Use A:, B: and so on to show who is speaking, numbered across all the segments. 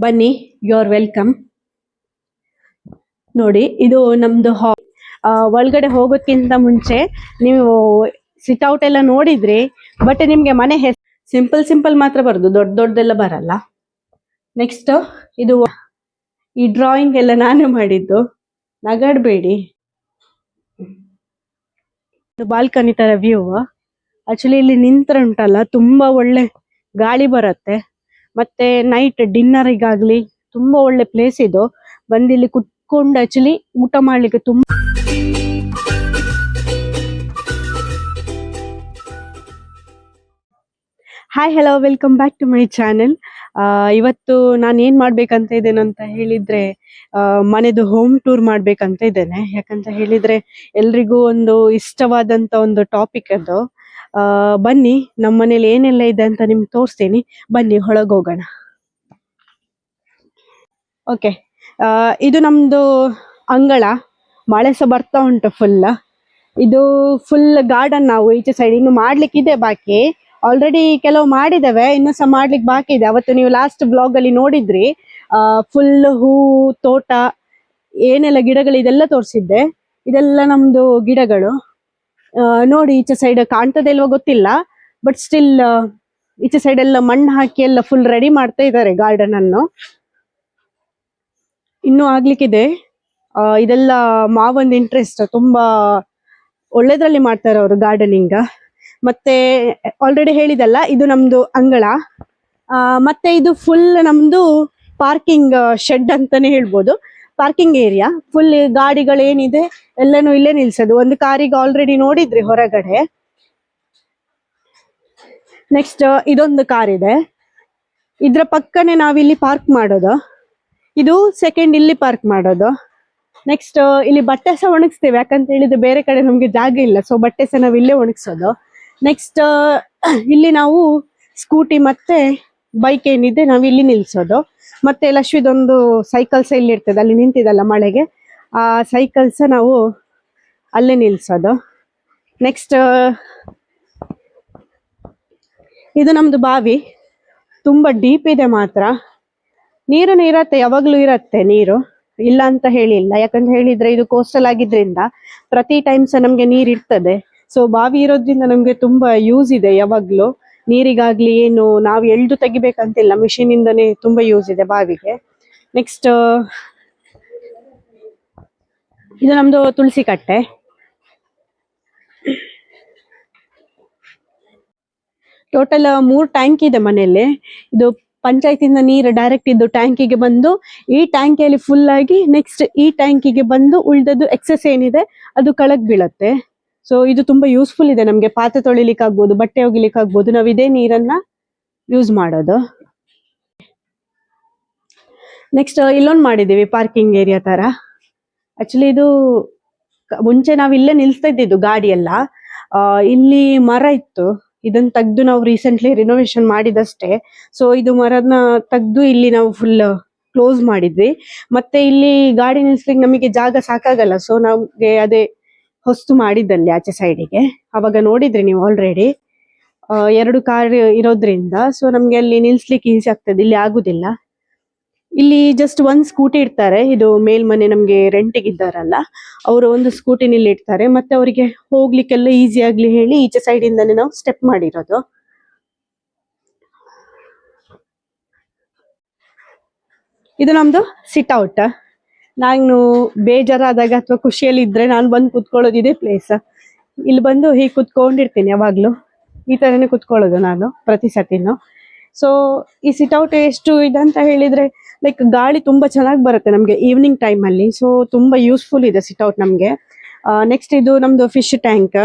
A: ಬನ್ನಿ, you are welcome. ನೋಡಿ, ಇದು ನಮ್ದು ಹಾಲ್. ಒಳಗಡೆ ಹೋಗೋಕ್ಕಿಂತ ಮುಂಚೆ ನೀವು ಸಿಟ್ಔಟ್ ಎಲ್ಲ ನೋಡಿದ್ರಿ, ಬಟ್ ನಿಮ್ಗೆ ಮನೆ ಸಿಂಪಲ್ ಸಿಂಪಲ್ ಮಾತ್ರ ಬರೋದು, ದೊಡ್ಡ ದೊಡ್ಡದೆಲ್ಲ ಬರಲ್ಲ. ನೆಕ್ಸ್ಟ್ ಇದು ಈ ಡ್ರಾಯಿಂಗ್ ಎಲ್ಲ ನಾನೇ ಮಾಡಿದ್ದು, ನಗಾಡ್ಬೇಡಿ. ಬಾಲ್ಕನಿ ತರ ವ್ಯೂ. ಆಕ್ಚುಲಿ ಇಲ್ಲಿ ನಿಂತ್ರೆ ಉಂಟಲ್ಲ ತುಂಬಾ ಒಳ್ಳೆ ಗಾಳಿ ಬರುತ್ತೆ, ಮತ್ತೆ ನೈಟ್ ಡಿನ್ನರಿಗಾಗ್ಲಿ ತುಂಬಾ ಒಳ್ಳೆ ಪ್ಲೇಸ್ ಇದು. ಬಂದು ಇಲ್ಲಿ ಕುತ್ಕೊಂಡು ಆಕ್ಚುಲಿ ಊಟ ಮಾಡ್ಲಿಕ್ಕೆ ತುಂಬಾ. Hi, hello, welcome back to my channel. ಇವತ್ತು ನಾನು ಏನ್ ಮಾಡ್ಬೇಕಂತ ಇದ್ದೇನೆ ಅಂತ ಹೇಳಿದ್ರೆ, ಮನೆದು ಹೋಮ್ ಟೂರ್ ಮಾಡ್ಬೇಕಂತ ಇದ್ದೇನೆ. ಯಾಕಂತ ಹೇಳಿದ್ರೆ ಎಲ್ರಿಗೂ ಒಂದು ಇಷ್ಟವಾದಂತ ಒಂದು ಟಾಪಿಕ್ ಅದು. ಬನ್ನಿ, ನಮ್ಮ ಮನೇಲಿ ಏನೆಲ್ಲ ಇದೆ ಅಂತ ನಿಮ್ಗೆ ತೋರಿಸ್ತೀನಿ. ಬನ್ನಿ, ಒಳಗೋಗೋಣ. ಓಕೆ, ಇದು ನಮ್ದು ಅಂಗಳ. ಮಳೆ ಸಹ ಬರ್ತಾ ಉಂಟು ಫುಲ್. ಇದು ಫುಲ್ ಗಾರ್ಡನ್. ನಾವು ಈಚೆ ಸೈಡ್ ಇನ್ನು ಮಾಡ್ಲಿಕ್ಕಿದೆ ಬಾಕಿ. ಆಲ್ರೆಡಿ ಕೆಲವು ಮಾಡಿದ್ದೇವೆ, ಇನ್ನು ಸಹ ಮಾಡ್ಲಿಕ್ಕೆ ಬಾಕಿ ಇದೆ. ಅವತ್ತು ನೀವು ಲಾಸ್ಟ್ ಬ್ಲಾಗ್ ಅಲ್ಲಿ ನೋಡಿದ್ರಿ, ಫುಲ್ ಹೂ ತೋಟ, ಏನೆಲ್ಲ ಗಿಡಗಳು ಇದೆಲ್ಲ ತೋರಿಸಿದ್ದೆ. ಇದೆಲ್ಲ ನಮ್ದು ಗಿಡಗಳು. ನೋಡಿ, ಈಚೆ ಸೈಡ್ ಕಾಣ್ತದೆ ಗೊತ್ತಿಲ್ಲ, ಬಟ್ ಸ್ಟಿಲ್ ಈಚೆ ಸೈಡ್ ಎಲ್ಲ ಮಣ್ಣು ಹಾಕಿ ಎಲ್ಲ ಫುಲ್ ರೆಡಿ ಮಾಡ್ತಾ ಇದ್ದಾರೆ ಗಾರ್ಡನ್ ಅನ್ನು. ಇನ್ನೂ ಆಗ್ಲಿಕ್ಕಿದೆ. ಇದೆಲ್ಲ ಮಾವೊಂದು ಇಂಟ್ರೆಸ್ಟ್, ತುಂಬಾ ಒಳ್ಳೇದ್ರಲ್ಲಿ ಮಾಡ್ತಾರೆ ಅವರು ಗಾರ್ಡನಿಂಗ್. ಮತ್ತೆ ಆಲ್ರೆಡಿ ಹೇಳಿದಲ್ಲ, ಇದು ನಮ್ದು ಅಂಗಳ. ಮತ್ತೆ ಇದು ಫುಲ್ ನಮ್ದು ಪಾರ್ಕಿಂಗ್ ಶೆಡ್ ಅಂತಾನೆ ಹೇಳ್ಬೋದು. ಪಾರ್ಕಿಂಗ್ ಏರಿಯಾ ಫುಲ್ ಗಾಡಿಗಳೇನಿದೆ ಎಲ್ಲನೂ ಇಲ್ಲೇ ನಿಲ್ಸೋದು. ಒಂದು ಕಾರಿಗೆ ಆಲ್ರೆಡಿ ನೋಡಿದ್ರಿ ಹೊರಗಡೆ. ನೆಕ್ಸ್ಟ್ ಇದೊಂದು ಕಾರ್ ಇದೆ, ಇದ್ರ ಪಕ್ಕನೆ ನಾವಿಲ್ಲಿ ಪಾರ್ಕ್ ಮಾಡೋದು. ಇದು ಸೆಕೆಂಡ್ ಇಲ್ಲಿ ಪಾರ್ಕ್ ಮಾಡೋದು. ನೆಕ್ಸ್ಟ್ ಇಲ್ಲಿ ಬಟ್ಟೆ ಸಹ ಒಣಗಿಸ್ತೇವೆ, ಯಾಕಂತ ಹೇಳಿದ್ರೆ ಬೇರೆ ಕಡೆ ನಮ್ಗೆ ಜಾಗ ಇಲ್ಲ, ಸೊ ಬಟ್ಟೆ ಸಹ ನಾವು ಇಲ್ಲೇ ಒಣಗಿಸೋದು. ನೆಕ್ಸ್ಟ್ ಇಲ್ಲಿ ನಾವು ಸ್ಕೂಟಿ ಮತ್ತೆ ಬೈಕ್ ಏನಿದೆ ನಾವು ಇಲ್ಲಿ ನಿಲ್ಸೋದು. ಮತ್ತೆ ಲಕ್ಷ್ಮಿದೊಂದು ಸೈಕಲ್ಸ್ ಇಲ್ಲಿ ಇರ್ತದೆ, ಅಲ್ಲಿ ನಿಂತಿದಲ್ಲ ಮಳೆಗೆ, ಆ ಸೈಕಲ್ಸ್ ನಾವು ಅಲ್ಲೇ ನಿಲ್ಸೋದು. ನೆಕ್ಸ್ಟ್ ಇದು ನಮ್ದು ಬಾವಿ. ತುಂಬಾ ಡೀಪ್ ಇದೆ ಮಾತ್ರ. ನೀರು ಇರತ್ತೆ, ಯಾವಾಗ್ಲೂ ಇರತ್ತೆ ನೀರು, ಇಲ್ಲ ಅಂತ ಹೇಳಿಲ್ಲ. ಯಾಕಂತ ಹೇಳಿದ್ರೆ ಇದು ಕೋಸ್ಟಲ್ ಆಗಿದ್ರಿಂದ ಪ್ರತಿ ಟೈಮ್ ಸಹ ನಮ್ಗೆ ನೀರ್ ಇರ್ತದೆ. ಸೊ ಬಾವಿ ಇರೋದ್ರಿಂದ ನಮ್ಗೆ ತುಂಬಾ ಯೂಸ್ ಇದೆ. ಯಾವಾಗ್ಲೂ ನೀರಿಗಾಗ್ಲಿ ಏನು ನಾವು ಎಳ್ದು ತೆಗಿಬೇಕಂತಿಲ್ಲ, ಮಿಷಿನ್ ಇಂದನೇ ತುಂಬಾ ಯೂಸ್ ಇದೆ ಬಾವಿಗೆ. ನೆಕ್ಸ್ಟ್ ಇದು ನಮ್ದು ತುಳಸಿ ಕಟ್ಟೆ. ಟೋಟಲ್ 3 ಟ್ಯಾಂಕ್ ಇದೆ ಮನೆಯಲ್ಲಿ. ಇದು ಪಂಚಾಯತಿಂದ ನೀರು ಡೈರೆಕ್ಟ್ ಇದು ಟ್ಯಾಂಕಿಗೆ ಬಂದು ಈ ಟ್ಯಾಂಕಿಯಲ್ಲಿ ಫುಲ್ ಆಗಿ ನೆಕ್ಸ್ಟ್ ಈ ಟ್ಯಾಂಕಿಗೆ ಬಂದು ಉಳಿದದ್ದು ಎಕ್ಸೆಸ್ ಏನಿದೆ ಅದು ಕೆಳಗ್ ಬೀಳತ್ತೆ. ಸೊ ಇದು ತುಂಬಾ ಯೂಸ್ಫುಲ್ ಇದೆ ನಮ್ಗೆ. ಪಾತ್ರೆ ತೊಳಿಲಿಕ್ಕೆ ಆಗ್ಬೋದು, ಬಟ್ಟೆ ಒಗಿಲಿಕ್ಕೆ ಆಗ್ಬೋದು, ನಾವು ಇದೇ ನೀರನ್ನ ಯೂಸ್ ಮಾಡೋದು. ನೆಕ್ಸ್ಟ್ ಇಲ್ಲೊಂದು ಮಾಡಿದೀವಿ ಪಾರ್ಕಿಂಗ್ ಏರಿಯಾ ತರ. ಆಕ್ಚುಲಿ ಇದು ಮುಂಚೆ ನಾವು ಇಲ್ಲೇ ನಿಲ್ಸ್ತಾ ಇದ್ದಿದ್ದು ಗಾಡಿ ಎಲ್ಲ. ಇಲ್ಲಿ ಮರ ಇತ್ತು, ಇದನ್ನ ತೆಗ್ದು ನಾವು ರೀಸೆಂಟ್ಲಿ ರಿನೋವೇಷನ್ ಮಾಡಿದಷ್ಟೇ. ಸೊ ಇದು ಮರನ ತೆಗ್ದು ಇಲ್ಲಿ ನಾವು ಫುಲ್ ಕ್ಲೋಸ್ ಮಾಡಿದ್ವಿ. ಮತ್ತೆ ಇಲ್ಲಿ ಗಾಡಿ ನಿಲ್ಸ್ಲಿಕ್ಕೆ ನಮಗೆ ಜಾಗ ಸಾಕಾಗಲ್ಲ, ಸೊ ನಮ್ಗೆ ಅದೇ ಹೊಸ್ತು ಮಾಡಿದ್ದಲ್ಲಿ ಆಚೆ ಸೈಡಿಗೆ. ಅವಾಗ ನೋಡಿದ್ರಿ ನೀವು ಆಲ್ರೆಡಿ, 2 ಕಾರ್ ಇರೋದ್ರಿಂದ ಸೊ ನಮ್ಗೆ ಅಲ್ಲಿ ನಿಲ್ಸ್ಲಿಕ್ಕೆ ಈಸಿ ಆಗ್ತದೆ. ಇಲ್ಲಿ ಆಗುದಿಲ್ಲ. ಇಲ್ಲಿ ಜಸ್ಟ್ 1 ಸ್ಕೂಟಿ ಇಡ್ತಾರೆ. ಇದು ಮೇಲ್ಮನೆ ನಮ್ಗೆ ರೆಂಟಿಗೆ ಇದ್ದಾರಲ್ಲ, ಅವರು ಒಂದು ಸ್ಕೂಟಿನ ಇಲ್ಲಿ ಇಡ್ತಾರೆ. ಮತ್ತೆ ಅವರಿಗೆ ಹೋಗ್ಲಿಕ್ಕೆಲ್ಲ ಈಸಿ ಆಗ್ಲಿ ಹೇಳಿ ಈಚೆ ಸೈಡ್ ಇಂದಾನೆ ನಾವು ಸ್ಟೆಪ್ ಮಾಡಿರೋದು. ಇದು ನಮ್ದು ಸಿಟ್ ಔಟ್. ನಾನು ಬೇಜಾರಾದಾಗ ಅಥವಾ ಖುಷಿಯಲ್ಲಿ ಇದ್ರೆ ನಾನು ಬಂದು ಕುತ್ಕೊಳ್ಳೋದು ಇದೇ ಪ್ಲೇಸ್. ಇಲ್ಲಿ ಬಂದು ಹೀಗೆ ಕುತ್ಕೊಂಡಿರ್ತೀನಿ ಯಾವಾಗ್ಲೂ. ಈ ತರನೇ ಕುತ್ಕೊಳ್ಳೋದು ನಾನು ಪ್ರತಿ ಸತಿನು. ಸೊ ಈ ಸಿಟ್ ಔಟ್ ಎಷ್ಟು ಇದಂತ ಹೇಳಿದ್ರೆ, ಲೈಕ್ ಗಾಳಿ ತುಂಬಾ ಚೆನ್ನಾಗಿ ಬರುತ್ತೆ ನಮ್ಗೆ ಈವ್ನಿಂಗ್ ಟೈಮ್ ಅಲ್ಲಿ. ಸೊ ತುಂಬಾ ಯೂಸ್ಫುಲ್ ಇದೆ ಸಿಟ್ ಔಟ್ ನಮ್ಗೆ. ನೆಕ್ಸ್ಟ್ ಇದು ನಮ್ದು ಫಿಶ್ ಟ್ಯಾಂಕ್.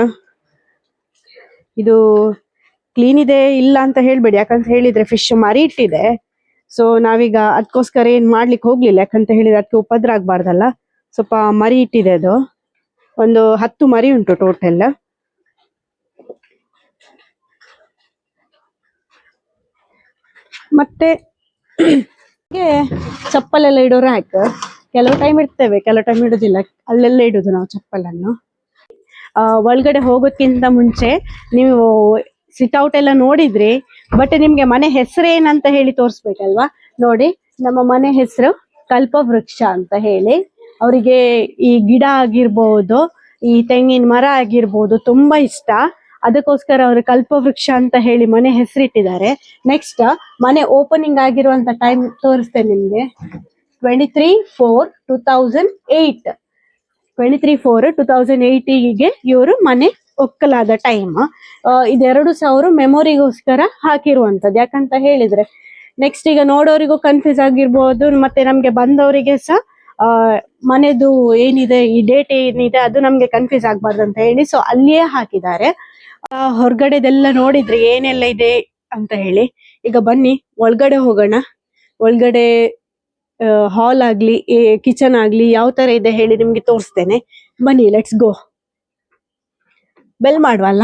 A: ಇದು ಕ್ಲೀನ್ ಇದೆ ಇಲ್ಲ ಅಂತ ಹೇಳ್ಬೇಡಿ, ಯಾಕಂತ ಹೇಳಿದ್ರೆ ಫಿಶ್ ಮರಿ ಇಟ್ಟಿದೆ. ಸೊ ನಾವೀಗ ಅದಕ್ಕೋಸ್ಕರ ಏನ್ ಮಾಡ್ಲಿಕ್ಕೆ ಹೋಗ್ಲಿಲ್ಲ, ಯಾಕಂತ ಹೇಳಿದ್ರೆ ಅದಕ್ಕೆ ಉಪದ್ರ ಆಗ್ಬಾರ್ದಲ್ಲ. ಸ್ವಲ್ಪ ಮರಿ ಇಟ್ಟಿದೆ, ಅದು ಒಂದು 10 ಮರಿ ಉಂಟು ಟೋಟಲ್. ಮತ್ತೆ ಚಪ್ಪಲೆಲ್ಲ ಇಡೋ ರ್ಯಾಕ್. ಕೆಲವು ಟೈಮ್ ಇಡ್ತೇವೆ, ಕೆಲವು ಟೈಮ್ ಇಡುದಿಲ್ಲ, ಅಲ್ಲೆಲ್ಲ ಇಡುದು ನಾವು ಚಪ್ಪಲನ್ನು. ಒಳಗಡೆ ಹೋಗೋಕ್ಕಿಂತ ಮುಂಚೆ ನೀವು ಸಿಟ್ ಔಟ್ ಎಲ್ಲ ನೋಡಿದ್ರಿ, ಬಟ್ ನಿಮ್ಗೆ ಮನೆ ಹೆಸರೇನಂತ ಹೇಳಿ ತೋರಿಸ್ಬೇಕಲ್ವಾ. ನೋಡಿ, ನಮ್ಮ ಮನೆ ಹೆಸರು ಕಲ್ಪವೃಕ್ಷ ಅಂತ ಹೇಳಿ. ಅವರಿಗೆ ಈ ಗಿಡ ಆಗಿರ್ಬೋದು, ಈ ತೆಂಗಿನ ಮರ ಆಗಿರ್ಬೋದು ತುಂಬಾ ಇಷ್ಟ. ಅದಕ್ಕೋಸ್ಕರ ಅವರು ಕಲ್ಪವೃಕ್ಷ ಅಂತ ಹೇಳಿ ಮನೆ ಹೆಸರಿಟ್ಟಿದ್ದಾರೆ. ನೆಕ್ಸ್ಟ್ ಮನೆ ಓಪನಿಂಗ್ ಆಗಿರುವಂತ ಟೈಮ್ ತೋರಿಸ್ತೇನೆ ನಿಮ್ಗೆ. 23/4/2008 23/4/2008ಗೆ ಇವರು ಮನೆ ಒಕ್ಕಲಾದ ಟೈಮ್. ಇದೆರಡು ಸಹ ಅವರು ಮೆಮೊರಿಗೋಸ್ಕರ ಹಾಕಿರುವಂತದ್ದು. ಯಾಕಂತ ಹೇಳಿದ್ರೆ ನೆಕ್ಸ್ಟ್ ಈಗ ನೋಡೋರಿಗೂ ಕನ್ಫ್ಯೂಸ್ ಆಗಿರ್ಬೋದು, ಮತ್ತೆ ನಮ್ಗೆ ಬಂದವರಿಗೆ ಸಹ ಮನೆದು ಏನಿದೆ, ಈ ಡೇಟ್ ಏನಿದೆ ಅದು ನಮ್ಗೆ ಕನ್ಫ್ಯೂಸ್ ಆಗ್ಬಾರ್ದು ಅಂತ ಹೇಳಿ ಸೊ ಅಲ್ಲಿಯೇ ಹಾಕಿದ್ದಾರೆ. ಹೊರಗಡೆದೆಲ್ಲ ನೋಡಿದ್ರೆ ಏನೆಲ್ಲ ಇದೆ ಅಂತ ಹೇಳಿ. ಈಗ ಬನ್ನಿ ಒಳಗಡೆ ಹೋಗೋಣ. ಒಳಗಡೆ ಹಾಲ್ ಆಗ್ಲಿ ಕಿಚನ್ ಆಗ್ಲಿ ಯಾವ ತರ ಇದೆ ಹೇಳಿ ನಿಮ್ಗೆ ತೋರಿಸ್ತೇನೆ. ಬನ್ನಿ, ಲೆಟ್ಸ್ ಗೋ. ಬೆಲ್ ಮಾಡುವಲ್ಲ.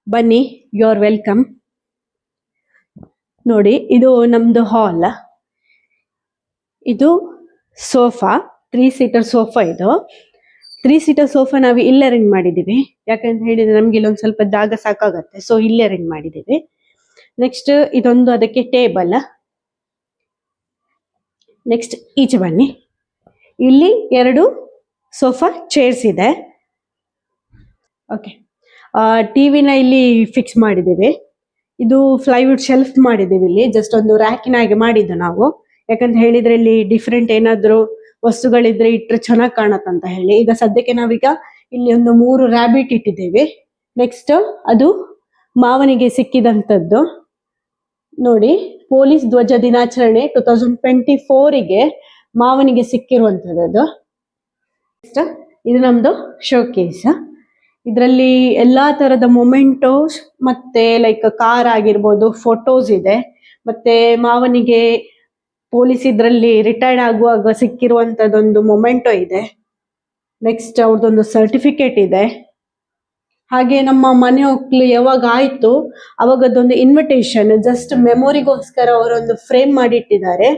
A: ಬನ್ನಿ, ಯು ಆರ್ ವೆಲ್ಕಮ್. ನೋಡಿ, ಇದು ನಮ್ದು ಹಾಲ್. ಇದು ಸೋಫಾ, 3 ಸೀಟರ್ ಸೋಫಾ. ಇದು 3 ಸೀಟರ್ ಸೋಫಾ ನಾವು ಇಲ್ಲೇ ಅರೇಂಜ್ ಮಾಡಿದೀವಿ. ಯಾಕಂತ ಹೇಳಿದ್ರೆ ನಮ್ಗೆ ಇಲ್ಲೊಂದು ಸ್ವಲ್ಪ ಜಾಗ ಸಾಕಾಗತ್ತೆ, ಸೊ ಇಲ್ಲೇ ಅರೇಂಜ್ ಮಾಡಿದೀವಿ. ನೆಕ್ಸ್ಟ್ ಇದೊಂದು ಅದಕ್ಕೆ ಟೇಬಲ್. ನೆಕ್ಸ್ಟ್ ಈಚೆ ಬನ್ನಿ, ಇಲ್ಲಿ 2 ಸೋಫಾ ಚೇರ್ಸ್ ಇದೆ. ಓಕೆ, ಟಿವಿನ ಇಲ್ಲಿ ಫಿಕ್ಸ್ ಮಾಡಿದ್ದೀವಿ. ಇದು ಫ್ಲೈವುಡ್ ಶೆಲ್ಫ್ ಮಾಡಿದ್ದೀವಿ. ಇಲ್ಲಿ ಜಸ್ಟ್ ಒಂದು ರ್ಯಾಕಿನ ಹಾಗೆ ಮಾಡಿದ್ದು ನಾವು. ಯಾಕಂತ ಹೇಳಿದ್ರೆ ಇಲ್ಲಿ ಡಿಫ್ರೆಂಟ್ ಏನಾದ್ರು ವಸ್ತುಗಳಿದ್ರೆ ಇಟ್ರೆ ಚೆನ್ನಾಗಿ ಕಾಣತ್ತಂತ ಹೇಳಿ. ಈಗ ಸದ್ಯಕ್ಕೆ ನಾವೀಗ ಇಲ್ಲಿ ಒಂದು 3 ರ್ಯಾಬಿಟ್ ಇಟ್ಟಿದ್ದೇವೆ. ನೆಕ್ಸ್ಟ್ ಅದು ಮಾವನಿಗೆ ಸಿಕ್ಕಿದಂಥದ್ದು. ನೋಡಿ, ಪೊಲೀಸ್ ಧ್ವಜ ದಿನಾಚರಣೆ 2024ಗೆ ಮಾವನಿಗೆ ಸಿಕ್ಕಿರುವಂತದ್ದು. ನೆಕ್ಸ್ಟ್ ಇದು ನಮ್ದು ಶೋಕೇಸ್. ಇದರಲ್ಲಿ ಎಲ್ಲಾ ತರದ ಮೊಮೆಂಟೋಸ್ ಮತ್ತೆ ಲೈಕ್ ಕಾರ್ ಆಗಿರ್ಬೋದು, ಫೋಟೋಸ್ ಇದೆ. ಮತ್ತೆ ಮಾವನಿಗೆ ಪೊಲೀಸ್ ಇದ್ರಲ್ಲಿ ರಿಟೈರ್ಡ್ ಆಗುವಾಗ ಸಿಕ್ಕಿರುವಂತದೊಂದು ಮೊಮೆಂಟೋ ಇದೆ. ನೆಕ್ಸ್ಟ್ ಅವ್ರದ್ದೊಂದು ಸರ್ಟಿಫಿಕೇಟ್ ಇದೆ. ಹಾಗೆ ನಮ್ಮ ಮನೆ ಒಕ್ಕಲು ಯಾವಾಗ ಆಯ್ತು ಅವಾಗದೊಂದು ಇನ್ವಿಟೇಷನ್, ಜಸ್ಟ್ ಮೆಮೊರಿಗೋಸ್ಕರ ಅವರೊಂದು ಫ್ರೇಮ್ ಮಾಡಿ ಇಟ್ಟಿದ್ದಾರೆ.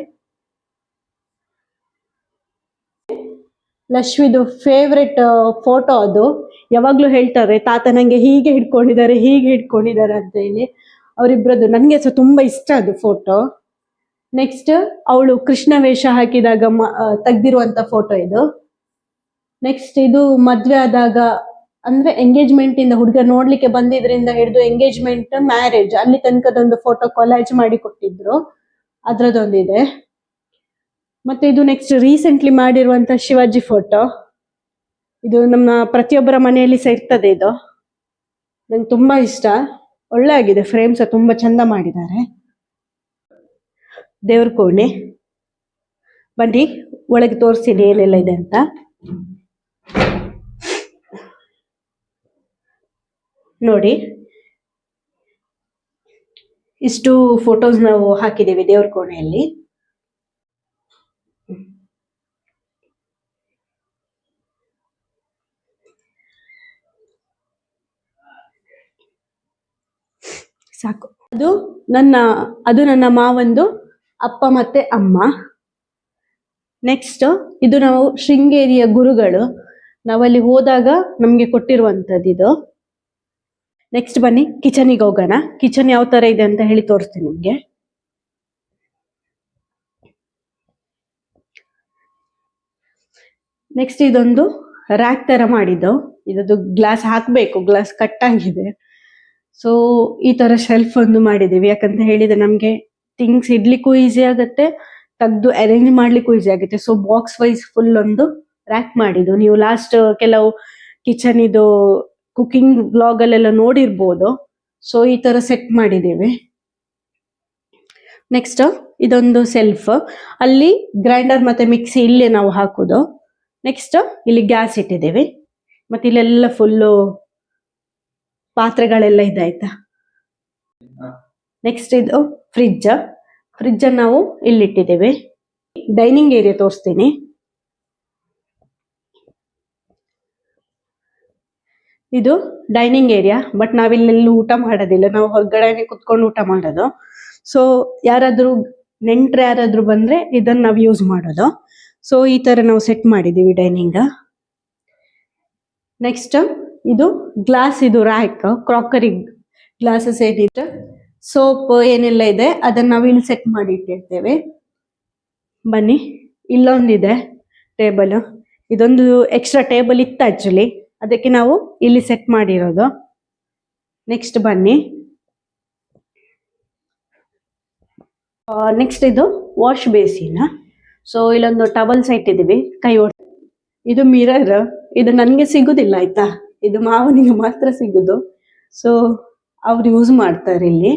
A: ಲಕ್ಷ್ಮಿದು ಫೇವ್ರೆಟ್ ಫೋಟೋ ಅದು. ಯಾವಾಗ್ಲೂ ಹೇಳ್ತಾರೆ ತಾತ ನಂಗೆ ಹೀಗೆ ಹಿಡ್ಕೊಂಡಿದ್ದಾರೆ ಅಂತ ಹೇಳಿ. ಅವರಿಬ್ರದ್ದು ನನ್ಗೆ ಸಹ ತುಂಬಾ ಇಷ್ಟ ಅದು ಫೋಟೋ. ನೆಕ್ಸ್ಟ್ ಅವಳು ಕೃಷ್ಣ ವೇಷ ಹಾಕಿದಾಗ ತೆಗ್ದಿರುವಂತ ಫೋಟೋ ಇದು. ನೆಕ್ಸ್ಟ್ ಇದು ಮದ್ವೆ ಆದಾಗ ಅಂದ್ರೆ ಎಂಗೇಜ್ಮೆಂಟ್ ಇಂದ ಹುಡುಗ ನೋಡ್ಲಿಕ್ಕೆ ಬಂದಿದ್ರಿಂದ ಹಿಡಿದು ಎಂಗೇಜ್ಮೆಂಟ್, ಮ್ಯಾರೇಜ್ ಅಲ್ಲಿ ತನಕದೊಂದು ಫೋಟೋ ಕೊಲಾಜ್ ಮಾಡಿ ಕೊಟ್ಟಿದ್ರು, ಅದ್ರದೊಂದಿದೆ. ಮತ್ತೆ ಇದು ನೆಕ್ಸ್ಟ್ ರೀಸೆಂಟ್ಲಿ ಮಾಡಿರುವಂತ ಶಿವಾಜಿ ಫೋಟೋ. ಇದು ನಮ್ಮ ಪ್ರತಿಯೊಬ್ಬರ ಮನೆಯಲ್ಲಿ ಸಹ ಇರ್ತದೆ. ಇದು ನಂಗೆ ತುಂಬಾ ಇಷ್ಟ, ಒಳ್ಳೆ ಆಗಿದೆ. ಫ್ರೇಮ್ಸ್ ತುಂಬಾ ಚಂದ ಮಾಡಿದ್ದಾರೆ. ದೇವ್ರ ಕೋಣೆ, ಬನ್ನಿ ಒಳಗೆ ತೋರಿಸ್ತೀನಿ ಏನೆಲ್ಲ ಇದೆ ಅಂತ. ನೋಡಿ, ಇಷ್ಟು ಫೋಟೋಸ್ ನಾವು ಹಾಕಿದ್ದೀವಿ ದೇವ್ರ ಕೋಣೆಯಲ್ಲಿ. ಸಾಕು. ಅದು ನನ್ನ ಮಾವಂದು ಅಪ್ಪ ಮತ್ತೆ ಅಮ್ಮ. ನೆಕ್ಸ್ಟ್ ಇದು ನಾವು ಶೃಂಗೇರಿಯ ಗುರುಗಳು ನಾವಲ್ಲಿ ಹೋದಾಗ ನಮ್ಗೆ ಕೊಟ್ಟಿರುವಂತದ್ದು ಇದು. ನೆಕ್ಸ್ಟ್ ಬನ್ನಿ ಕಿಚನಿಗೆ ಹೋಗೋಣ. ಕಿಚನ್ ಯಾವ ತರ ಇದೆ ಅಂತ ಹೇಳಿ ತೋರಿಸ್ತೀನಿ ನಿಮ್ಗೆ. ನೆಕ್ಸ್ಟ್ ಇದೊಂದು ರ್ಯಾಕ್ ತರ ಮಾಡಿದ್ದು. ಇದದು ಗ್ಲಾಸ್ ಹಾಕ್ಬೇಕು, ಗ್ಲಾಸ್ ಕಟ್ ಆಗಿದೆ. ಸೊ ಈ ತರ ಶೆಲ್ಫ್ ಒಂದು ಮಾಡಿದೀವಿ. ಯಾಕಂತ ಹೇಳಿದ್ರೆ ನಮ್ಗೆ ಥಿಂಗ್ಸ್ ಇಡ್ಲಿಕ್ಕೂ ಈಸಿ ಆಗುತ್ತೆ, ತೆಗ್ದು ಅರೇಂಜ್ ಮಾಡ್ಲಿಕ್ಕೂ ಈಸಿ ಆಗುತ್ತೆ. ಸೊ ಬಾಕ್ಸ್ ವೈಸ್ ಫುಲ್ ಒಂದು ರ್ಯಾಕ್ ಮಾಡಿದ್ದು. ನೀವು ಲಾಸ್ಟ್ ಕೆಲವು ಕಿಚನ್ ಇದು ಕುಕಿಂಗ್ ಬ್ಲಾಗ್ ಅಲ್ಲೆಲ್ಲ ನೋಡಿರ್ಬೋದು. ಸೊ ಈ ತರ ಸೆಟ್ ಮಾಡಿದ್ದೀವಿ. ನೆಕ್ಸ್ಟ್ ಇದೊಂದು ಸೆಲ್ಫ್, ಅಲ್ಲಿ ಗ್ರೈಂಡರ್ ಮತ್ತೆ ಮಿಕ್ಸಿ ಇಲ್ಲೇ ನಾವು ಹಾಕುದು. ನೆಕ್ಸ್ಟ್ ಇಲ್ಲಿ ಗ್ಯಾಸ್ ಇಟ್ಟಿದ್ದೀವಿ. ಮತ್ತೆ ಇಲ್ಲೆಲ್ಲ ಫುಲ್ಲು ಪಾತ್ರೆಗಳೆಲ್ಲ ಇದೆ, ಆಯ್ತಾ. ನೆಕ್ಸ್ಟ್ ಇದು ಫ್ರಿಡ್ಜ್. ಫ್ರಿಡ್ಜ್ ನಾವು ಇಲ್ಲಿಟ್ಟಿದ್ದೇವೆ. ಡೈನಿಂಗ್ ಏರಿಯಾ ತೋರಿಸ್ತೀನಿ. ಇದು ಡೈನಿಂಗ್ ಏರಿಯಾ, ಬಟ್ ನಾವಿಲ್ಲೆಲ್ಲೂ ಊಟ ಮಾಡೋದಿಲ್ಲ, ನಾವು ಹೊರಗಡೆ ಕುತ್ಕೊಂಡು ಊಟ ಮಾಡೋದು. ಸೊ ಯಾರಾದ್ರೂ ನೆಂಟ್ರು ಯಾರಾದ್ರೂ ಬಂದ್ರೆ ಇದನ್ನ ನಾವು ಯೂಸ್ ಮಾಡೋದು. ಸೊ ಈ ತರ ನಾವು ಸೆಟ್ ಮಾಡಿದೀವಿ ಡೈನಿಂಗ್. ನೆಕ್ಸ್ಟ್ ಇದು ಗ್ಲಾಸ್, ಇದು ರ್ಯಾಕ್, ಕ್ರಾಕರಿ ಗ್ಲಾಸಸ್ ಏನಿದೆ, ಸೋಪ್ ಏನೆಲ್ಲ ಇದೆ ಅದನ್ನ ನಾವು ಇಲ್ಲಿ ಸೆಟ್ ಮಾಡಿ ಇಟ್ಟಿರ್ತೇವೆ. ಬನ್ನಿ, ಇಲ್ಲೊಂದಿದೆ ಟೇಬಲ್. ಇದೊಂದು ಎಕ್ಸ್ಟ್ರಾ ಟೇಬಲ್ ಇತ್ತು ಆಕ್ಚುಲಿ, ಅದಕ್ಕೆ ನಾವು ಇಲ್ಲಿ ಸೆಟ್ ಮಾಡಿರೋದು. ನೆಕ್ಸ್ಟ್ ಬನ್ನಿ, ನೆಕ್ಸ್ಟ್ ಇದು ವಾಶ್ ಬೇಸಿನ್. ಸೊ ಇಲ್ಲೊಂದು ಟವಲ್ಸ್ ಇಟ್ಟಿದ್ದೀವಿ ಕೈ ಇದು ಮಿರರ್, ಇದು ನನಗೆ ಸಿಗುದಿಲ್ಲ ಆಯ್ತಾ, ಇದು ಮಾವನಿಗೆ ಮಾತ್ರ ಸಿಗುದು. ಸೊ ಅವ್ರು ಯೂಸ್ ಮಾಡ್ತಾರೆ ಇಲ್ಲಿ.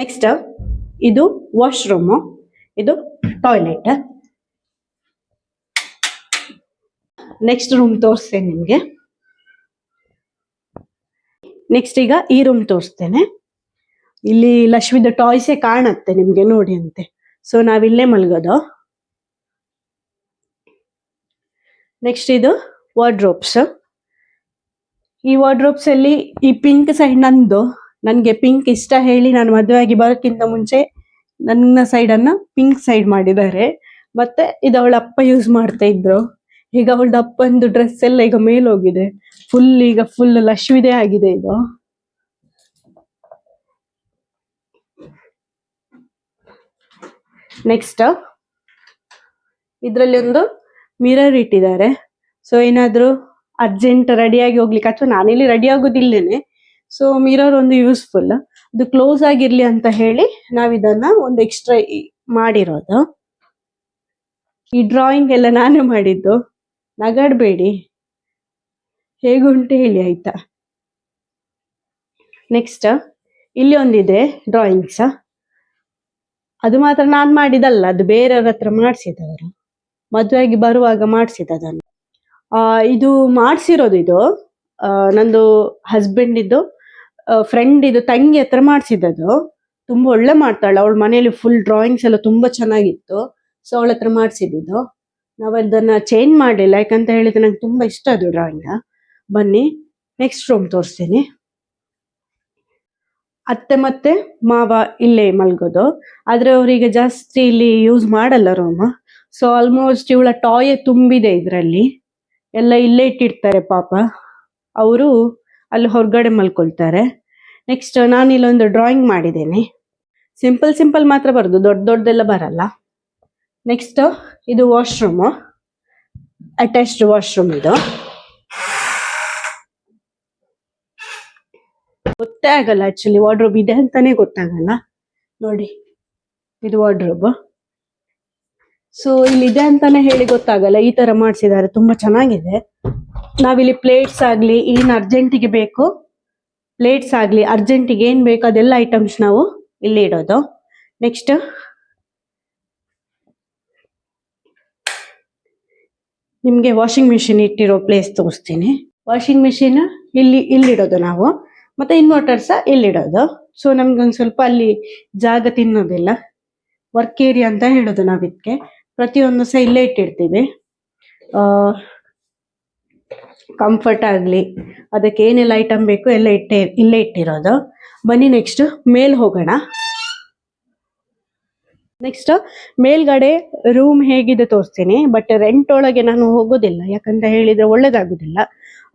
A: ನೆಕ್ಸ್ಟ್ ಇದು ವಾಶ್ರೂಮ್, ಇದು ಟಾಯ್ಲೆಟ್. ನೆಕ್ಸ್ಟ್ ರೂಮ್ ತೋರಿಸ್ತೇನೆ ನಿಮ್ಗೆ. ನೆಕ್ಸ್ಟ್ ಈಗ ಈ ರೂಮ್ ತೋರಿಸ್ತೇನೆ. ಇಲ್ಲಿ ಲಕ್ಷ್ಮಿದ ಟಾಯ್ಸೇ ಕಾಣತ್ತೆ ನಿಮ್ಗೆ, ನೋಡಿ ಅಂತೆ. ಸೊ ನಾವಿಲ್ಲೇ ಮಲ್ಗೋದು. ನೆಕ್ಸ್ಟ್ ಇದು ವಾರ್ಡ್ರೋಬ್ಸ್. ಈ ವಾರ್ಡ್ರೋಬ್ಸ್ ಅಲ್ಲಿ ಈ ಪಿಂಕ್ ಸೈಡ್ ನಂದು, ನನ್ಗೆ ಪಿಂಕ್ ಇಷ್ಟ ಹೇಳಿ ನಾನು ಮದುವೆ ಆಗಿ ಬರೋಕ್ಕಿಂತ ಮುಂಚೆ ನನ್ನ ಸೈಡ್ ಅನ್ನ ಪಿಂಕ್ ಸೈಡ್ ಮಾಡಿದ್ದಾರೆ. ಮತ್ತೆ ಇದು ಅವಳ ಅಪ್ಪ ಯೂಸ್ ಮಾಡ್ತಾ ಇದ್ರು. ಈಗ ಅವಳದ ಅಪ್ಪಂದು ಡ್ರೆಸ್ ಎಲ್ಲ ಈಗ ಮೇಲ್ ಹೋಗಿದೆ, ಈಗ ಫುಲ್ ಲಶ್ವಿದೆ ಆಗಿದೆ ಇದು. ನೆಕ್ಸ್ಟ್ ಇದರಲ್ಲಿ ಒಂದು ಮಿರರ್ ಇಟ್ಟಿದ್ದಾರೆ. ಸೊ ಏನಾದ್ರು ಅರ್ಜೆಂಟ್ ರೆಡಿಯಾಗಿ ಹೋಗ್ಲಿಕ್ಕೆ, ಅಥವಾ ನಾನಿಲ್ಲಿ ರೆಡಿ ಆಗೋದಿಲ್ಲೇನೆ, ಸೊ ಮಿರರ್ ಒಂದು ಯೂಸ್ಫುಲ್. ಅದು ಕ್ಲೋಸ್ ಆಗಿರ್ಲಿ ಅಂತ ಹೇಳಿ ನಾವ್ ಇದನ್ನ ಒಂದು ಎಕ್ಸ್ಟ್ರಾ ಮಾಡಿರೋದು. ಈ ಡ್ರಾಯಿಂಗ್ ಎಲ್ಲ ನಾನೇ ಮಾಡಿದ್ದು, ನಗಾಡ್ಬೇಡಿ, ಹೇಗುಂಟು ಹೇಳಿ ಆಯ್ತಾ. ನೆಕ್ಸ್ಟ್ ಇಲ್ಲಿ ಒಂದಿದೆ ಡ್ರಾಯಿಂಗ್ಸ್, ಅದು ಮಾತ್ರ ನಾನ್ ಮಾಡಿದಲ್ಲ, ಅದು ಬೇರೆಯವ್ರ ಹತ್ರ ಮಾಡಿಸಿದವರು, ಮದುವೆಯಾಗಿ ಬರುವಾಗ ಮಾಡಿಸಿದದನ್ನು. ಇದು ಮಾಡಿಸಿರೋದು, ಇದು ನಂದು ಹಸ್ಬೆಂಡ್ ಇದ್ದು ಫ್ರೆಂಡ್ ಇದು ತಂಗಿ ಹತ್ರ ಮಾಡಿಸಿದ್ದು. ತುಂಬಾ ಒಳ್ಳೆ ಮಾಡ್ತಾಳೆ ಅವಳ ಮನೆಯಲ್ಲಿ, ಫುಲ್ ಡ್ರಾಯಿಂಗ್ಸ್ ಎಲ್ಲ ತುಂಬಾ ಚೆನ್ನಾಗಿತ್ತು. ಸೊ ಅವಳ ಹತ್ರ ಮಾಡಿಸಿದ್ದು. ನಾವು ಅದನ್ನ ಚೇಂಜ್ ಮಾಡಲಿಲ್ಲ, ಯಾಕಂತ ಹೇಳಿದ್ರೆ ನಂಗೆ ತುಂಬಾ ಇಷ್ಟ ಅದು ಡ್ರಾಯಿಂಗ್. ಬನ್ನಿ ನೆಕ್ಸ್ಟ್ ರೂಮ್ ತೋರಿಸ್ತೀನಿ. ಅತ್ತೆ ಮತ್ತೆ ಮಾವ ಇಲ್ಲೇ ಮಲ್ಗೋದು, ಆದ್ರೆ ಅವ್ರಿಗೆ ಜಾಸ್ತಿ ಇಲ್ಲಿ ಯೂಸ್ ಮಾಡಲ್ಲ ರೂಮ್. ಸೊ ಆಲ್ಮೋಸ್ಟ್ ಇವಳ ಟಾಯ್ ತುಂಬಿದೆ ಇದ್ರಲ್ಲಿ, ಎಲ್ಲ ಇಲ್ಲೇ ಇಟ್ಟಿರ್ತಾರೆ ಪಾಪ. ಅವರು ಅಲ್ಲಿ ಹೊರಗಡೆ ಮಲ್ಕೊಳ್ತಾರೆ. ನೆಕ್ಸ್ಟ್ ನಾನು ಇಲ್ಲೊಂದು ಡ್ರಾಯಿಂಗ್ ಮಾಡಿದ್ದೇನೆ, ಸಿಂಪಲ್ ಮಾತ್ರ ಬರೋದು, ದೊಡ್ಡದೆಲ್ಲ ಬರಲ್ಲ. ನೆಕ್ಸ್ಟ್ ಇದು ವಾಶ್ರೂಮ್, ಅಟ್ಯಾಚ್ಡ್ ವಾಶ್ರೂಮ್. ಇದು ಗೊತ್ತೇ ಆಗಲ್ಲ ಆಕ್ಚುಲಿ ವಾರ್ಡ್ರೋಬ್ ಇದೆ ಅಂತಾನೆ ಗೊತ್ತಾಗಲ್ಲ. ನೋಡಿ ಇದು ವಾರ್ಡ್ರೋಬ್. ಸೊ ಇಲ್ಲಿ ಇದೆ ಅಂತಾನೆ ಹೇಳಿ ಗೊತ್ತಾಗಲ್ಲ, ಈ ತರ ಮಾಡಿಸಿದ್ದಾರೆ, ತುಂಬಾ ಚೆನ್ನಾಗಿದೆ. ನಾವಿಲ್ಲಿ ಪ್ಲೇಟ್ಸ್ ಆಗ್ಲಿ, ಏನ್ ಅರ್ಜೆಂಟಿಗೆ ಬೇಕು ಪ್ಲೇಟ್ಸ್ ಆಗ್ಲಿ, ಅರ್ಜೆಂಟಿಗೆ ಏನ್ ಬೇಕು ಅದೆಲ್ಲ ಐಟಮ್ಸ್ ನಾವು ಇಲ್ಲಿ ಇಡೋದು. ನೆಕ್ಸ್ಟ್ ನಿಮ್ಗೆ ವಾಷಿಂಗ್ ಮಿಷಿನ್ ಇಟ್ಟಿರೋ ಪ್ಲೇಸ್ ತೋರಿಸ್ತೀನಿ. ವಾಷಿಂಗ್ ಮಿಷಿನ್ ಇಲ್ಲಿಡೋದು ನಾವು, ಮತ್ತೆ ಇನ್ವರ್ಟರ್ ಸಹ ಇಲ್ಲಿಡೋದು. ಸೊ ನಮ್ಗೊಂದು ಸ್ವಲ್ಪ ಅಲ್ಲಿ ಜಾಗ ತಿನ್ನೋದಿಲ್ಲ, ವರ್ಕ್ ಏರಿಯಾ ಅಂತ ಹೇಳೋದು ನಾವ್ ಇದಕ್ಕೆ. ಪ್ರತಿಯೊಂದು ಸಹ ಇಲ್ಲೇ ಇಟ್ಟಿರ್ತೀವಿ. ಕಂಫರ್ಟ್ ಆಗ್ಲಿ, ಅದಕ್ಕೆ ಏನೆಲ್ಲ ಐಟಮ್ ಬೇಕು ಎಲ್ಲ ಇಲ್ಲೇ ಇಟ್ಟಿರೋದು. ಬನ್ನಿ ನೆಕ್ಸ್ಟ್ ಮೇಲ್ ಹೋಗೋಣ. ನೆಕ್ಸ್ಟ್ ಮೇಲ್ಗಡೆ ರೂಮ್ ಹೇಗಿದೆ ತೋರಿಸ್ತೀನಿ, ಬಟ್ ರೆಂಟ್ ಒಳಗೆ ನಾನು ಹೋಗೋದಿಲ್ಲ, ಯಾಕಂತ ಹೇಳಿದ್ರೆ ಒಳ್ಳೇದಾಗುದಿಲ್ಲ.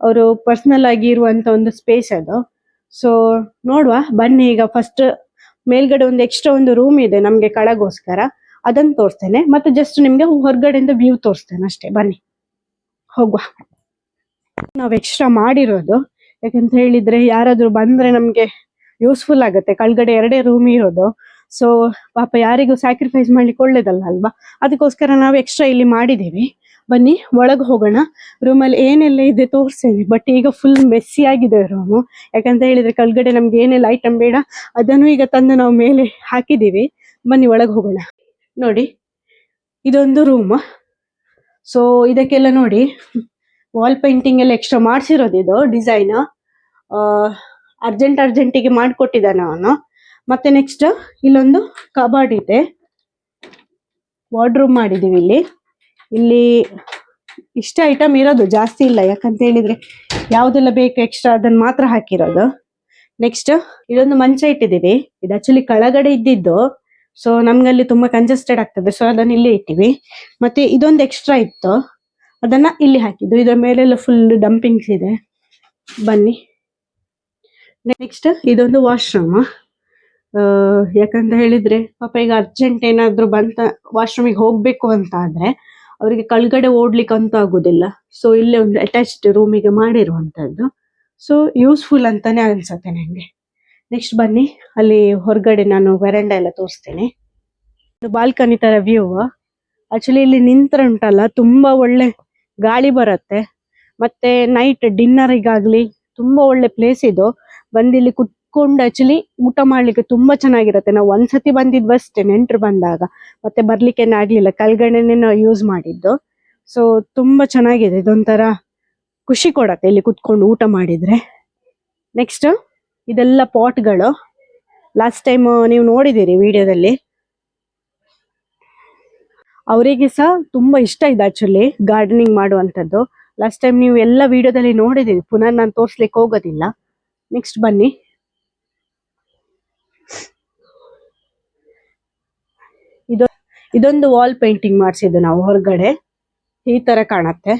A: ಅವರು ಪರ್ಸನಲ್ ಆಗಿ ಇರುವಂತ ಒಂದು ಸ್ಪೇಸ್ ಅದು. ಸೊ ನೋಡುವ ಬನ್ನಿ. ಈಗ ಫಸ್ಟ್ ಮೇಲ್ಗಡೆ ಒಂದು ಎಕ್ಸ್ಟ್ರಾ ಒಂದು ರೂಮ್ ಇದೆ ನಮ್ಗೆ ಕಳಗೋಸ್ಕರ, ಅದನ್ನ ತೋರಿಸ್ತೇನೆ. ಮತ್ತೆ ಜಸ್ಟ್ ನಿಮ್ಗೆ ಹೊರಗಡೆಯಿಂದ ವ್ಯೂ ತೋರಿಸ್ತೇನೆ ಅಷ್ಟೇ. ಬನ್ನಿ ಹೋಗುವ. ನಾವ್ ಎಕ್ಸ್ಟ್ರಾ ಮಾಡಿರೋದು, ಯಾಕಂತ ಹೇಳಿದ್ರೆ ಯಾರಾದ್ರೂ ಬಂದ್ರೆ ನಮ್ಗೆ ಯೂಸ್ಫುಲ್ ಆಗುತ್ತೆ. ಕೆಳಗಡೆ 2 ರೂಮ್ ಇರೋದು, ಸೊ ಪಾಪ ಯಾರಿಗೂ ಸ್ಯಾಕ್ರಿಫೈಸ್ ಮಾಡ್ಲಿಕ್ಕೆ ಒಳ್ಳೇದಲ್ಲ ಅಲ್ವಾ, ಅದಕ್ಕೋಸ್ಕರ ನಾವು ಎಕ್ಸ್ಟ್ರಾ ಇಲ್ಲಿ ಮಾಡಿದ್ದೀವಿ. ಬನ್ನಿ ಒಳಗೆ ಹೋಗೋಣ. ರೂಮಲ್ಲಿ ಏನೆಲ್ಲ ಇದೆ ತೋರಿಸ್ತೇನೆ, ಬಟ್ ಈಗ ಫುಲ್ ಮೆಸ್ಸಿ ಆಗಿದೆ ರೂಮು. ಯಾಕಂತ ಹೇಳಿದ್ರೆ ಕೆಳಗಡೆ ನಮ್ಗೆ ಏನೆಲ್ಲ ಐಟಮ್ ಬೇಡ ಅದನ್ನು ಈಗ ತಂದು ನಾವು ಮೇಲೆ ಹಾಕಿದ್ದೀವಿ. ಬನ್ನಿ ಒಳಗೆ ಹೋಗೋಣ. ನೋಡಿ ಇದೊಂದು ರೂಮ್. ಸೊ ಇದಕ್ಕೆಲ್ಲ ನೋಡಿ ವಾಲ್ ಪೇಂಟಿಂಗ್ ಎಲ್ಲ ಎಕ್ಸ್ಟ್ರಾ ಮಾಡಿಸಿರೋದು, ಇದು ಡಿಸೈನ್ ಅರ್ಜೆಂಟಿಗೆ ಮಾಡಿಕೊಟ್ಟಿದ್ದಾನೆ ಅವನು. ಮತ್ತೆ ನೆಕ್ಸ್ಟ್ ಇಲ್ಲೊಂದು ಕಬಾರ್ಡ್ ಇದೆ, ವಾರ್ಡ್ರೂಮ್ ಮಾಡಿದೀವಿ. ಇಲ್ಲಿ ಇಷ್ಟ ಐಟಮ್ ಇರೋದು, ಜಾಸ್ತಿ ಇಲ್ಲ. ಯಾಕಂತ ಹೇಳಿದ್ರೆ ಯಾವ್ದೆಲ್ಲ ಬೇಕು ಎಕ್ಸ್ಟ್ರಾ ಅದನ್ನ ಮಾತ್ರ ಹಾಕಿರೋದು. ನೆಕ್ಸ್ಟ್ ಇದೊಂದು ಮಂಚ ಇಟ್ಟಿದ್ದೀವಿ, ಇದು ಆಕ್ಚುಲಿ ಕೆಳಗಡೆ ಇದ್ದಿದ್ದು. ಸೊ ನಮ್ಗಲ್ಲಿ ತುಂಬಾ ಕಂಜೆಸ್ಟೆಡ್ ಆಗ್ತದೆ, ಸೊ ಅದನ್ನ ಇಲ್ಲೇ ಇಟ್ಟಿವಿ. ಮತ್ತೆ ಇದೊಂದು ಎಕ್ಸ್ಟ್ರಾ ಇತ್ತು, ಅದನ್ನ ಇಲ್ಲಿ ಹಾಕಿದ್ದು. ಇದರ ಮೇಲೆಲ್ಲ ಫುಲ್ ಡಂಪಿಂಗ್ಸ್ ಇದೆ. ಬನ್ನಿ ನೆಕ್ಸ್ಟ್ ಇದೊಂದು ವಾಶ್ರೂಮ್. ಯಾಕಂತ ಹೇಳಿದ್ರೆ ಪಾಪ ಈಗ ಅರ್ಜೆಂಟ್ ಏನಾದ್ರು ಬಂತ ವಾಶ್ರೂಮಿಗೆ ಹೋಗ್ಬೇಕು ಅಂತ ಆದ್ರೆ ಅವರಿಗೆ ಕೆಳಗಡೆ ಓಡ್ಲಿಕ್ಕೆ ಅಂತ ಆಗುದಿಲ್ಲ. ಸೊ ಇಲ್ಲೇ ಒಂದು ಅಟ್ಯಾಚ್ಡ್ ರೂಮಿಗೆ ಮಾಡಿರುವಂತದ್ದು. ಸೊ ಯೂಸ್ಫುಲ್ ಅಂತಾನೆ ಅನ್ಸತ್ತೆ ನಂಗೆ. ನೆಕ್ಸ್ಟ್ ಬನ್ನಿ, ಅಲ್ಲಿ ಹೊರಗಡೆ ನಾನು ವೆರಂಡ ಎಲ್ಲ ತೋರಿಸ್ತೇನೆ. ಬಾಲ್ಕನಿ ತರ ವ್ಯೂ. ಆಕ್ಚುಲಿ ಇಲ್ಲಿ ನಿಂತ್ರೆ ಉಂಟಲ್ಲ ತುಂಬಾ ಒಳ್ಳೆ ಗಾಳಿ ಬರುತ್ತೆ. ಮತ್ತೆ ನೈಟ್ ಡಿನ್ನರಿಗಾಗ್ಲಿ ತುಂಬಾ ಒಳ್ಳೆ ಪ್ಲೇಸ್ ಇದು. ಬಂದಿಲ್ಲಿ ಕುತ್ಕೊಂಡು ಆಕ್ಚುಲಿ ಊಟ ಮಾಡ್ಲಿಕ್ಕೆ ತುಂಬಾ ಚೆನ್ನಾಗಿರುತ್ತೆ. ನಾವು ಒಂದ್ಸತಿ ಬಂದಿದ್ವಿ ಅಷ್ಟೇ ನೆಂಟ್ರು ಬಂದಾಗ, ಮತ್ತೆ ಬರ್ಲಿಕ್ಕೇನೆ ಆಗ್ಲಿಲ್ಲ. ಕೆಳಗಡೆನೆ ನಾವು ಯೂಸ್ ಮಾಡಿದ್ದು. ಸೊ ತುಂಬಾ ಚೆನ್ನಾಗಿದೆ. ಇದೊಂಥರ ಖುಷಿ ಕೊಡತ್ತೆ ಇಲ್ಲಿ ಕುತ್ಕೊಂಡು ಊಟ ಮಾಡಿದ್ರೆ. ನೆಕ್ಸ್ಟ್ ಇದೆಲ್ಲ ಪಾಟ್ಗಳು. ಲಾಸ್ಟ್ ಟೈಮ್ ನೀವು ನೋಡಿದಿರಿ ವಿಡಿಯೋದಲ್ಲಿ. ಅವರಿಗೆ ಸಹ ತುಂಬಾ ಇಷ್ಟ ಇದೆ ಆಕ್ಚುಲಿ ಗಾರ್ಡನಿಂಗ್ ಮಾಡುವಂತದ್ದು. ಲಾಸ್ಟ್ ಟೈಮ್ ನೀವು ಎಲ್ಲ ವಿಡಿಯೋದಲ್ಲಿ ನೋಡಿದಿರಿ, ಪುನಃ ನಾನು ತೋರ್ಸ್ಲಿಕ್ಕೆ ಹೋಗೋದಿಲ್ಲ. ನೆಕ್ಸ್ಟ್ ಬನ್ನಿ, ಇದೊಂದು ವಾಲ್ ಪೇಂಟಿಂಗ್ ಮಾಡಿಸಿದ್ದು ನಾವು ಹೊರಗಡೆ. ಈ ತರ ಕಾಣತ್ತೆ.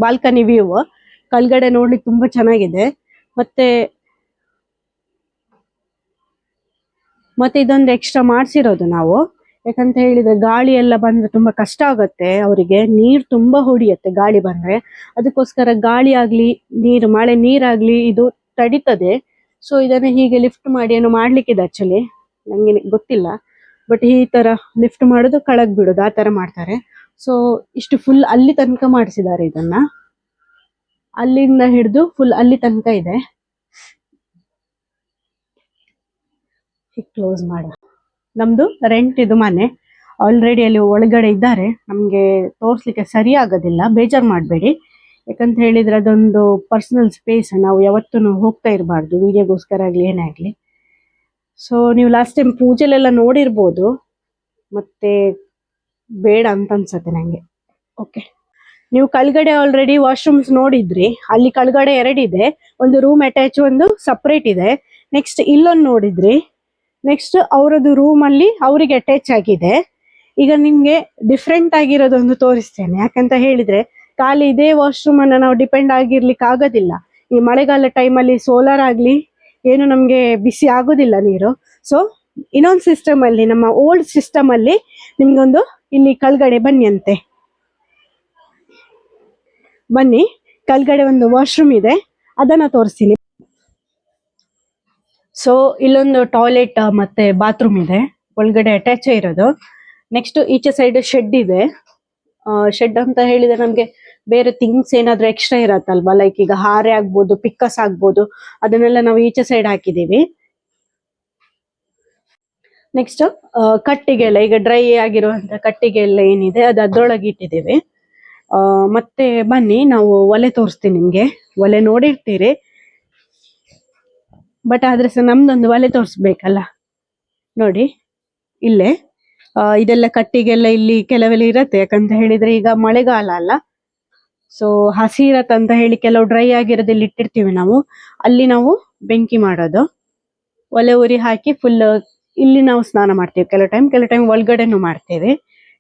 A: ಬಾಲ್ಕನಿ ವ್ಯೂ ಕೆಳಗಡೆ ನೋಡ್ಲಿಕ್ಕೆ ತುಂಬಾ ಚೆನ್ನಾಗಿದೆ. ಮತ್ತೆ ಇದೊಂದು ಎಕ್ಸ್ಟ್ರಾ ಮಾಡ್ಸಿರೋದು ನಾವು. ಯಾಕಂತ ಹೇಳಿದ್ರೆ ಗಾಳಿ ಎಲ್ಲ ಬಂದ್ರೆ ತುಂಬಾ ಕಷ್ಟ ಆಗುತ್ತೆ ಅವರಿಗೆ. ನೀರ್ ತುಂಬಾ ಹೊಡಿಯತ್ತೆ ಗಾಳಿ ಬಂದ್ರೆ. ಅದಕ್ಕೋಸ್ಕರ ಗಾಳಿ ಆಗ್ಲಿ ಮಳೆ ನೀರಾಗ್ಲಿ ಇದು ತಡಿತದೆ. ಸೊ ಇದನ್ನ ಹೀಗೆ ಲಿಫ್ಟ್ ಮಾಡಿ ಏನೋ ಮಾಡ್ಲಿಕ್ಕಿದೆ ಆಕ್ಚುಲಿ, ನಂಗೆ ಗೊತ್ತಿಲ್ಲ. ಬಟ್ ಈ ತರ ಲಿಫ್ಟ್ ಮಾಡೋದು ಕೆಳಗ್ ಬಿಡೋದು ಆ ತರ ಮಾಡ್ತಾರೆ. ಸೊ ಇಷ್ಟು ಫುಲ್ ಅಲ್ಲಿ ತನಕ ಮಾಡಿಸಿದ್ದಾರೆ ಇದನ್ನ. ಅಲ್ಲಿಂದ ಹಿಡಿದು ಫುಲ್ ಅಲ್ಲಿ ತನಕ ಇದೆ. ಕ್ಲೋಸ್ ಮಾಡ. ನಮ್ದು ರೆಂಟ್ ಇದು ಮನೆ. ಆಲ್ರೆಡಿ ಅಲ್ಲಿ ಒಳಗಡೆ ಇದ್ದಾರೆ. ನಮ್ಗೆ ತೋರ್ಸ್ಲಿಕ್ಕೆ ಸರಿ ಆಗೋದಿಲ್ಲ, ಬೇಜಾರ್ ಮಾಡಬೇಡಿ. ಯಾಕಂತ ಹೇಳಿದ್ರೆ ಅದೊಂದು ಪರ್ಸನಲ್ ಸ್ಪೇಸ್. ನಾವು ಯಾವತ್ತೂ ಹೋಗ್ತಾ ಇರಬಾರ್ದು ವಿಡಿಯೋಗೋಸ್ಕರ ಆಗ್ಲಿ ಏನೇ ಆಗ್ಲಿ. ಸೊ ನೀವು ಲಾಸ್ಟ್ ಟೈಮ್ ಪೂಜೆಲೆಲ್ಲ ನೋಡಿರ್ಬೋದು, ಮತ್ತೆ ಬೇಡ ಅಂತ ಅನ್ಸತ್ತೆ ನಂಗೆ. ಓಕೆ, ನೀವು ಕೆಳಗಡೆ ಆಲ್ರೆಡಿ ವಾಶ್ರೂಮ್ಸ್ ನೋಡಿದ್ರಿ. ಅಲ್ಲಿ ಕೆಳಗಡೆ 2 ಇದೆ, ಒಂದು ರೂಮ್ ಅಟ್ಯಾಚ್, ಒಂದು ಸಪ್ರೇಟ್ ಇದೆ. ನೆಕ್ಸ್ಟ್ ಇಲ್ಲೊಂದು ನೋಡಿದ್ರಿ. ನೆಕ್ಸ್ಟ್ ಅವರದ್ದು ರೂಮ್ ಅಲ್ಲಿ ಅವರಿಗೆ ಅಟ್ಯಾಚ್ ಆಗಿದೆ. ಈಗ ನಿಮ್ಗೆ ಡಿಫ್ರೆಂಟ್ ಆಗಿರೋದೊಂದು ತೋರಿಸ್ತೇನೆ. ಯಾಕಂತ ಹೇಳಿದ್ರೆ ಖಾಲಿ ಇದೇ ವಾಶ್ರೂಮ್ ಅನ್ನ ನಾವು ಡಿಪೆಂಡ್ ಆಗಿರ್ಲಿಕ್ಕೆ ಆಗೋದಿಲ್ಲ. ಈ ಮಳೆಗಾಲ ಟೈಮಲ್ಲಿ ಸೋಲಾರ್ ಆಗ್ಲಿ ಏನು ನಮ್ಗೆ ಬಿಸಿ ಆಗೋದಿಲ್ಲ ನೀರು. ಸೊ ಇನ್ನೊಂದು ಸಿಸ್ಟಮ್ ಅಲ್ಲಿ, ನಮ್ಮ ಓಲ್ಡ್ ಸಿಸ್ಟಮ್ ಅಲ್ಲಿ ನಿಮ್ಗೊಂದು ಇಲ್ಲಿ ಕೆಳಗಡೆ ಬನ್ನಿ ಅಂತೆ. ಬನ್ನಿ, ಕೆಳಗಡೆ ಒಂದು ವಾಶ್ರೂಮ್ ಇದೆ, ಅದನ್ನ ತೋರಿಸ್ತೀನಿ. ಸೊ ಇಲ್ಲೊಂದು ಟಾಯ್ಲೆಟ್ ಮತ್ತೆ ಬಾತ್ರೂಮ್ ಇದೆ, ಒಳಗಡೆ ಅಟ್ಯಾಚ್ ಇರೋದು. ನೆಕ್ಸ್ಟ್ ಈಚೆ ಸೈಡ್ ಶೆಡ್ ಇದೆ. ಶೆಡ್ ಅಂತ ಹೇಳಿದ್ರೆ ನಮ್ಗೆ ಬೇರೆ ಥಿಂಗ್ಸ್ ಏನಾದ್ರೂ ಎಕ್ಸ್ಟ್ರಾ ಇರತ್ತಲ್ವಾ, ಲೈಕ್ ಈಗ ಹಾರೆ ಆಗ್ಬೋದು, ಪಿಕ್ಕಸ್ ಆಗ್ಬೋದು, ಅದನ್ನೆಲ್ಲ ನಾವು ಈಚೆ ಸೈಡ್ ಹಾಕಿದೀವಿ. ನೆಕ್ಸ್ಟ್ ಕಟ್ಟಿಗೆಲ್ಲ, ಈಗ ಡ್ರೈ ಆಗಿರುವಂತ ಕಟ್ಟಿಗೆ ಏನಿದೆ ಅದು ಅದ್ರೊಳಗೆ ಇಟ್ಟಿದ್ದೇವೆ. ಮತ್ತೆ ಬನ್ನಿ ನಾವು ಒಲೆ ತೋರಿಸ್ತೀನಿ ನಿಮ್ಗೆ. ಒಲೆ ನೋಡಿರ್ತೀರಿ, ಬಟ್ ಆದ್ರೆ ಸಹ ನಮ್ದೊಂದು ಒಲೆ ತೋರಿಸ್ಬೇಕಲ್ಲ. ನೋಡಿ ಇಲ್ಲೇ ಇದೆಲ್ಲ ಕಟ್ಟಿಗೆಲ್ಲ ಇಲ್ಲಿ ಕೆಲವೆಲ್ಲ ಇರತ್ತೆ. ಯಾಕಂತ ಹೇಳಿದ್ರೆ ಈಗ ಮಳೆಗಾಲ ಅಲ್ಲ, ಸೊ ಹಸಿ ಇರತ್ತೆ ಅಂತ ಹೇಳಿ ಕೆಲವು ಡ್ರೈ ಆಗಿರೋದಿಲ್ಲ ಇಟ್ಟಿರ್ತೀವಿ ನಾವು. ಅಲ್ಲಿ ನಾವು ಬೆಂಕಿ ಮಾಡೋದು, ಒಲೆ ಉರಿ ಹಾಕಿ ಫುಲ್ ಇಲ್ಲಿ ನಾವು ಸ್ನಾನ ಮಾಡ್ತೀವಿ. ಕೆಲವು ಟೈಮ್ ಒಳಗಡೆನು ಮಾಡ್ತೇವೆ.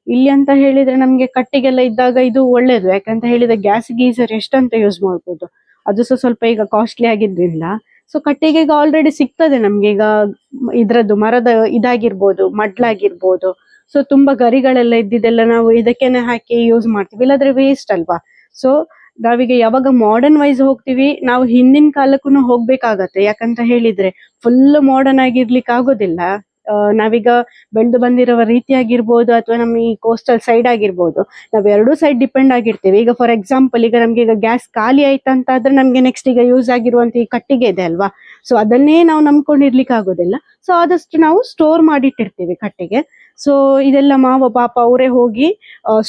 A: ಇಲ್ಲಿ ಅಂತ ಹೇಳಿದ್ರೆ ನಮ್ಗೆ ಕಟ್ಟಿಗೆಲ್ಲ ಇದ್ದಾಗ ಇದು ಒಳ್ಳೇದು. ಯಾಕಂತ ಹೇಳಿದ್ರೆ ಗ್ಯಾಸ್ ಗೀಸರ್ ಎಷ್ಟಂತ ಯೂಸ್ ಮಾಡ್ಬೋದು, ಅದು ಸಹ ಸ್ವಲ್ಪ ಈಗ ಕಾಸ್ಟ್ಲಿ ಆಗಿದ್ರಿಂದ. ಸೊ ಕಟ್ಟಿಗೆಗೆ ಆಲ್ರೆಡಿ ಸಿಗ್ತದೆ ನಮ್ಗೆ. ಈಗ ಇದ್ರದ್ದು ಮರದ ಇದಾಗಿರ್ಬೋದು, ಮಡ್ಲಾಗಿರ್ಬೋದು. ಸೊ ತುಂಬಾ ಗರಿಗಳೆಲ್ಲ ಇದ್ದಿದ್ದೆಲ್ಲ ನಾವು ಇದಕ್ಕೇನೆ ಹಾಕಿ ಯೂಸ್ ಮಾಡ್ತೀವಿ, ಇಲ್ಲಾದ್ರೆ ವೇಸ್ಟ್ ಅಲ್ವಾ. ಸೊ ನಾವೀಗ ಯಾವಾಗ ಮಾಡರ್ನ್ ವೈಸ್ ಹೋಗ್ತೀವಿ, ನಾವು ಹಿಂದಿನ ಕಾಲಕ್ಕೂ ಹೋಗ್ಬೇಕಾಗತ್ತೆ. ಯಾಕಂತ ಹೇಳಿದ್ರೆ ಫುಲ್ ಮಾಡರ್ನ್ ಆಗಿರ್ಲಿಕ್ಕೆ ಆಗೋದಿಲ್ಲ. ನಾವೀಗ ಬೆಳೆದು ಬಂದಿರೋ ರೀತಿ ಆಗಿರ್ಬೋದು, ಅಥವಾ ನಮ್ಮ ಈ ಕೋಸ್ಟಲ್ ಸೈಡ್ ಆಗಿರ್ಬೋದು, ನಾವ್ 2 ಸೈಡ್ ಡಿಪೆಂಡ್ ಆಗಿರ್ತೀವಿ. ಈಗ ಫಾರ್ ಎಕ್ಸಾಂಪಲ್, ಈಗ ನಮ್ಗೆ ಈಗ ಗ್ಯಾಸ್ ಖಾಲಿ ಆಯ್ತಂತ ಆದ್ರೆ ನಮ್ಗೆ ನೆಕ್ಸ್ಟ್ ಈಗ ಯೂಸ್ ಆಗಿರುವಂತ ಈ ಕಟ್ಟಿಗೆ ಇದೆ ಅಲ್ವಾ, ಸೊ ಅದನ್ನೇ ನಾವು ನಂಬ್ಕೊಂಡಿರ್ಲಿಕ್ಕೆ ಆಗೋದಿಲ್ಲ. ಸೊ ಆದಷ್ಟು ನಾವು ಸ್ಟೋರ್ ಮಾಡಿಟ್ಟಿರ್ತೀವಿ ಕಟ್ಟಿಗೆ. ಸೊ ಇದೆಲ್ಲ ಮಾವ ಪಾಪ ಅವರೇ ಹೋಗಿ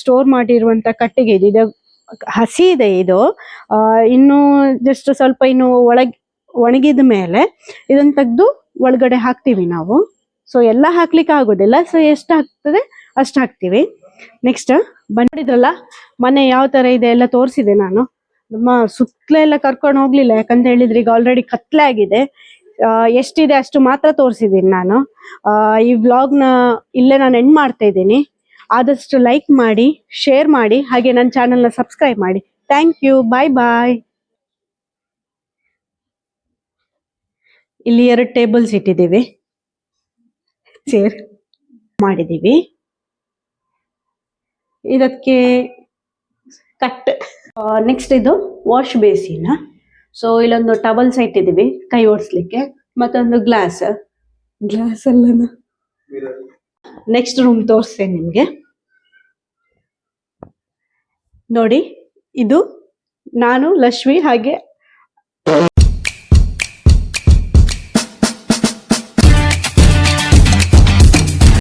A: ಸ್ಟೋರ್ ಮಾಡಿರುವಂತ ಕಟ್ಟಿಗೆ ಇದು ಹಸಿ ಇದೆ ಇದು. ಇನ್ನು ಜಸ್ಟ್ ಸ್ವಲ್ಪ ಇನ್ನು ಒಣಗಿದ ಮೇಲೆ ಇದನ್ನ ತೆಗೆದು ಒಳಗಡೆ ಹಾಕ್ತಿವಿ ನಾವು. ಸೊ ಎಲ್ಲ ಹಾಕ್ಲಿಕ್ಕೆ ಆಗೋದಿಲ್ಲ, ಸೊ ಎಷ್ಟು ಆಗ್ತದೆ ಅಷ್ಟು ಹಾಕ್ತಿವಿ. ನೆಕ್ಸ್ಟ್ ಬಂದಿದ್ರಲ್ಲ ಮನೆ ಯಾವ ತರ ಇದೆ ಎಲ್ಲ ತೋರಿಸಿದೆ ನಾನು. ನಮ್ಮ ಸುತ್ತಲೇ ಎಲ್ಲ ಕರ್ಕೊಂಡು ಹೋಗ್ಲಿಲ್ಲ, ಯಾಕಂತ ಹೇಳಿದ್ರೆ ಈಗ ಆಲ್ರೆಡಿ ಕತ್ಲೆ ಆಗಿದೆ. ಎಷ್ಟಿದೆ ಅಷ್ಟು ಮಾತ್ರ ತೋರಿಸಿದ್ದೀನಿ ನಾನು. ಈ ವ್ಲಾಗ್ನ ಇಲ್ಲೇ ನಾನು ಎಂಡ್ ಮಾಡ್ತಾ ಇದ್ದೀನಿ. ಆದಷ್ಟು ಲೈಕ್ ಮಾಡಿ, ಶೇರ್ ಮಾಡಿ, ಹಾಗೆ ನನ್ನ ಚಾನಲ್ನ ಸಬ್ಸ್ಕ್ರೈಬ್ ಮಾಡಿ. ಥ್ಯಾಂಕ್ ಯು, ಬಾಯ್ ಬಾಯ್. ಇಲ್ಲಿ 2 ಟೇಬಲ್ಸ್ ಇಟ್ಟಿದ್ದೀವಿ, ಚೇರ್ ಮಾಡಿದ್ದೀವಿ. ಇದಕ್ಕೆ ಕಟ್. ನೆಕ್ಸ್ಟ್ ಇದು ವಾಶ್ ಬೇಸಿನ. ಸೊ ಇಲ್ಲೊಂದು ಟವಲ್ಸ್ ಇಟ್ಟಿದ್ದೀವಿ ಕೈ ಒರೆಸ್ಲಿಕ್ಕೆ, ಮತ್ತೊಂದು ಗ್ಲಾಸ್ ಅಲ್ಲ. ನೆಕ್ಸ್ಟ್ ರೂಮ್ ತೋರಿಸ್ತೇನೆ ನಿಮ್ಗೆ. ನೋಡಿ, ಇದು ನಾನು, ಲಕ್ಷ್ಮಿ ಹಾಗೆ